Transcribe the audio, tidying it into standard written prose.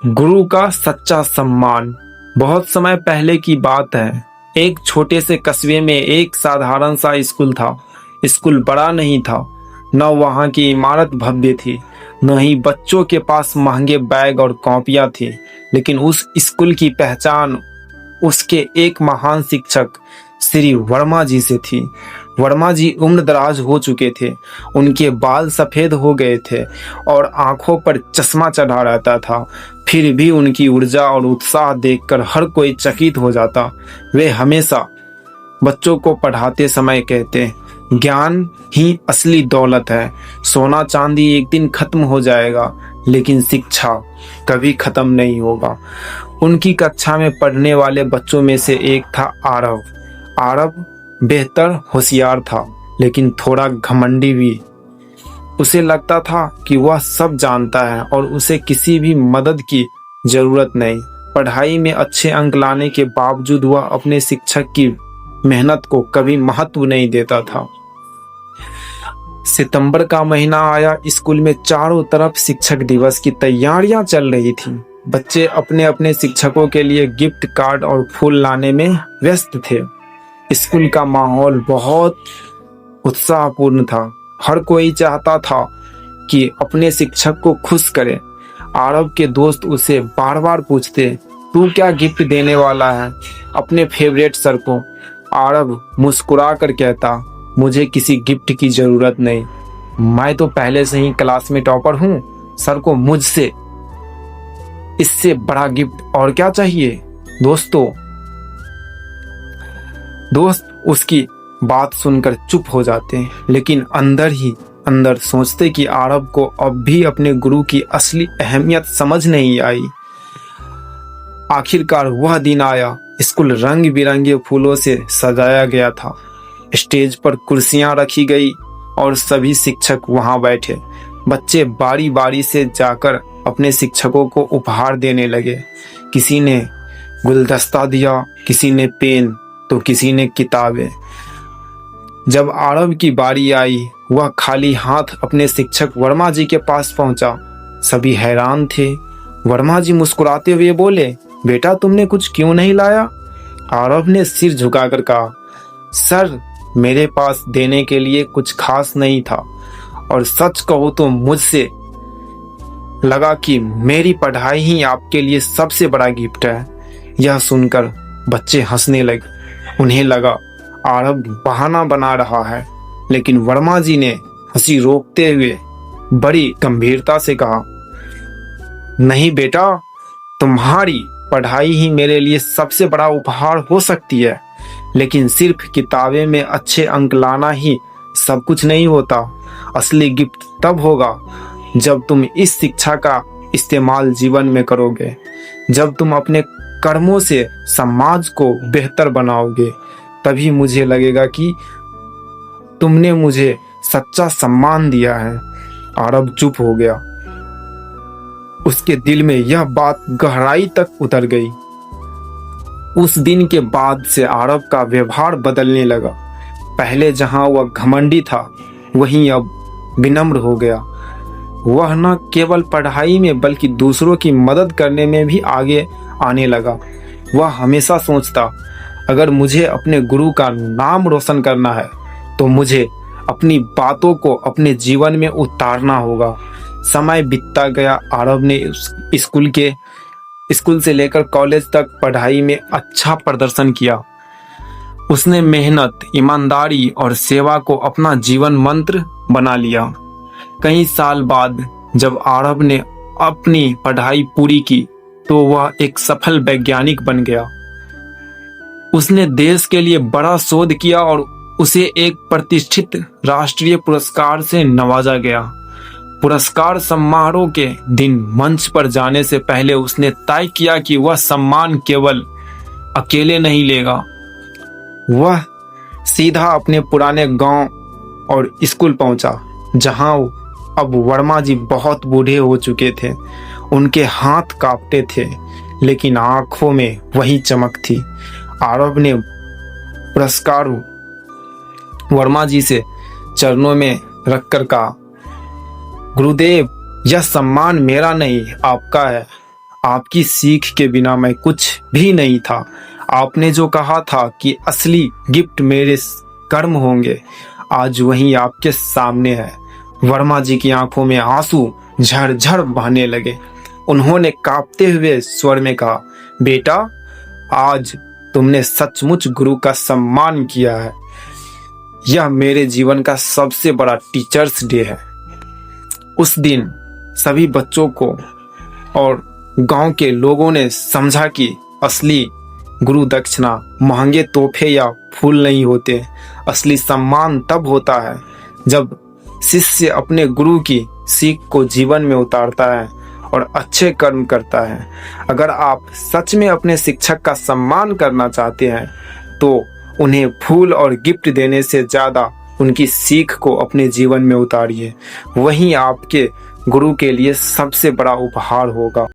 गुरु का सच्चा सम्मान। बहुत समय पहले की बात है। एक छोटे से कस्बे में एक साधारण सा स्कूल था। स्कूल बड़ा नहीं था, न वहाँ की इमारत भव्य थी, न ही बच्चों के पास महंगे बैग और कॉपियाँ थी। लेकिन उस स्कूल की पहचान उसके एक महान शिक्षक श्री वर्मा जी से थी। वर्मा जी उम्र दराज हो चुके थे। उनके बाल सफेद हो गए थे और आंखों पर चश्मा चढ़ा रहता था। फिर भी उनकी ऊर्जा और उत्साह देखकर हर कोई चकित हो जाता। वे हमेशा बच्चों को पढ़ाते समय कहते, ज्ञान ही असली दौलत है। सोना चांदी एक दिन खत्म हो जाएगा, लेकिन शिक्षा कभी खत्म नहीं होगा। उनकी कक्षा में पढ़ने वाले बच्चों में से एक था आरव। आरव बेहतर होशियार था, लेकिन थोड़ा घमंडी भी। उसे लगता था कि वह सब जानता है और उसे किसी भी मदद की जरूरत नहीं। पढ़ाई में अच्छे अंक लाने के बावजूद वह अपने शिक्षक की मेहनत को कभी महत्व नहीं देता था। सितंबर का महीना आया। स्कूल में चारों तरफ शिक्षक दिवस की तैयारियां चल रही थी। बच्चे अपने अपने शिक्षकों के लिए गिफ्ट कार्ड और फूल लाने में व्यस्त थे। स्कूल का माहौल बहुत उत्साहपूर्ण था। हर कोई चाहता था कि अपने शिक्षक को खुश करे। आरव के दोस्त उसे बार बार पूछते, तू क्या गिफ्ट देने वाला है अपने फेवरेट सर को? आरव मुस्कुरा कर कहता, मुझे किसी गिफ्ट की जरूरत नहीं, मैं तो पहले से ही क्लास में टॉपर हूँ। सर को मुझसे इससे बड़ा गिफ्ट और क्या चाहिए? दोस्त उसकी बात सुनकर चुप हो जाते, लेकिन अंदर ही अंदर सोचते कि आरव को अब भी अपने गुरु की असली अहमियत समझ नहीं आई। आखिरकार वह दिन आया। स्कूल रंग बिरंगे फूलों से सजाया गया था। स्टेज पर कुर्सियां रखी गई और सभी शिक्षक वहां बैठे। बच्चे बारी बारी से जाकर अपने शिक्षकों को उपहार देने लगे। किसी ने गुलदस्ता दिया, किसी ने पेन, तो किसी ने किताबें। जब आरव की बारी आई, वह खाली हाथ अपने शिक्षक वर्मा जी के पास पहुंचा। सभी हैरान थे। वर्मा जी मुस्कुराते हुए बोले, बेटा तुमने कुछ क्यों नहीं लाया? आरव ने सिर झुकाकर कहा, सर मेरे पास देने के लिए कुछ खास नहीं था, और सच कहो तो मुझसे लगा कि मेरी पढ़ाई ही आपके लिए सबसे बड़ा गिफ्ट है। यह सुनकर बच्चे हंसने लगे। उन्हें लगा आरव बहाना बना रहा है, लेकिन वर्मा जी ने हंसी रोकते हुए बड़ी गंभीरता से कहा, नहीं बेटा, तुम्हारी पढ़ाई ही मेरे लिए सबसे बड़ा उपहार हो सकती है, लेकिन सिर्फ किताबें में अच्छे अंक लाना ही सब कुछ नहीं होता। असली गिफ्ट तब होगा जब तुम इस शिक्षा का इस्तेमाल जीवन में करोगे, जब तुम अपने कर्मों से समाज को बेहतर बनाओगे। तभी मुझे लगेगा कि तुमने मुझे सच्चा सम्मान दिया है। आरव चुप हो गया। उसके दिल में यह बात गहराई तक उतर गई। उस दिन के बाद से आरव का व्यवहार बदलने लगा। पहले जहां वह घमंडी था, वहीं अब विनम्र हो गया। वह न केवल पढ़ाई में बल्कि दूसरों की मदद करने में भी आगे आने लगा। वह हमेशा सोचता, अगर मुझे अपने गुरु का नाम रोशन करना है तो मुझे अपनी बातों को अपने जीवन में उतारना होगा। समय बीतता गया। आरव ने स्कूल से लेकर कॉलेज तक पढ़ाई में अच्छा प्रदर्शन किया। उसने मेहनत, ईमानदारी और सेवा को अपना जीवन मंत्र बना लिया। कई साल बाद जब आरव ने अपनी पढ़ाई पूरी की तो वह एक सफल वैज्ञानिक बन गया। उसने देश के लिए बड़ा शोध किया और उसे एक प्रतिष्ठित राष्ट्रीय पुरस्कार से नवाजा गया। पुरस्कार समारोह के दिन मंच पर जाने से पहले उसने तय किया कि वह सम्मान केवल अकेले नहीं लेगा। वह सीधा अपने पुराने गांव और स्कूल पहुंचा, जहां अब वर्मा जी बहुत बूढ़े हो चुके थे। उनके हाथ कांपते थे, लेकिन आंखों में वही चमक थी। आरव ने पुरस्कार वर्मा जी से चरणों में रखकर कहा, गुरुदेव, यह सम्मान मेरा नहीं आपका है। आपकी सीख के बिना मैं कुछ भी नहीं था। आपने जो कहा था कि असली गिफ्ट मेरे कर्म होंगे, आज वही आपके सामने है। वर्मा जी की आंखों में आंसू झरझर बहने लगे। उन्होंने कांपते हुए स्वर में कहा, बेटा, आज तुमने सचमुच गुरु का सम्मान किया है। यह मेरे जीवन का सबसे बड़ा टीचर्स डे है। उस दिन सभी बच्चों को और गांव के लोगों ने समझा कि असली गुरु दक्षिणा, महंगे तोहफे या फूल नहीं होते। असली सम्मान तब होता है जब शिष्य अपने गुरु की सीख को जीवन में उतारता है और अच्छे कर्म करता है। अगर आप सच में अपने शिक्षक का सम्मान करना चाहते हैं तो उन्हें फूल और गिफ्ट देने से ज़्यादा उनकी सीख को अपने जीवन में उतारिए। वही आपके गुरु के लिए सबसे बड़ा उपहार होगा।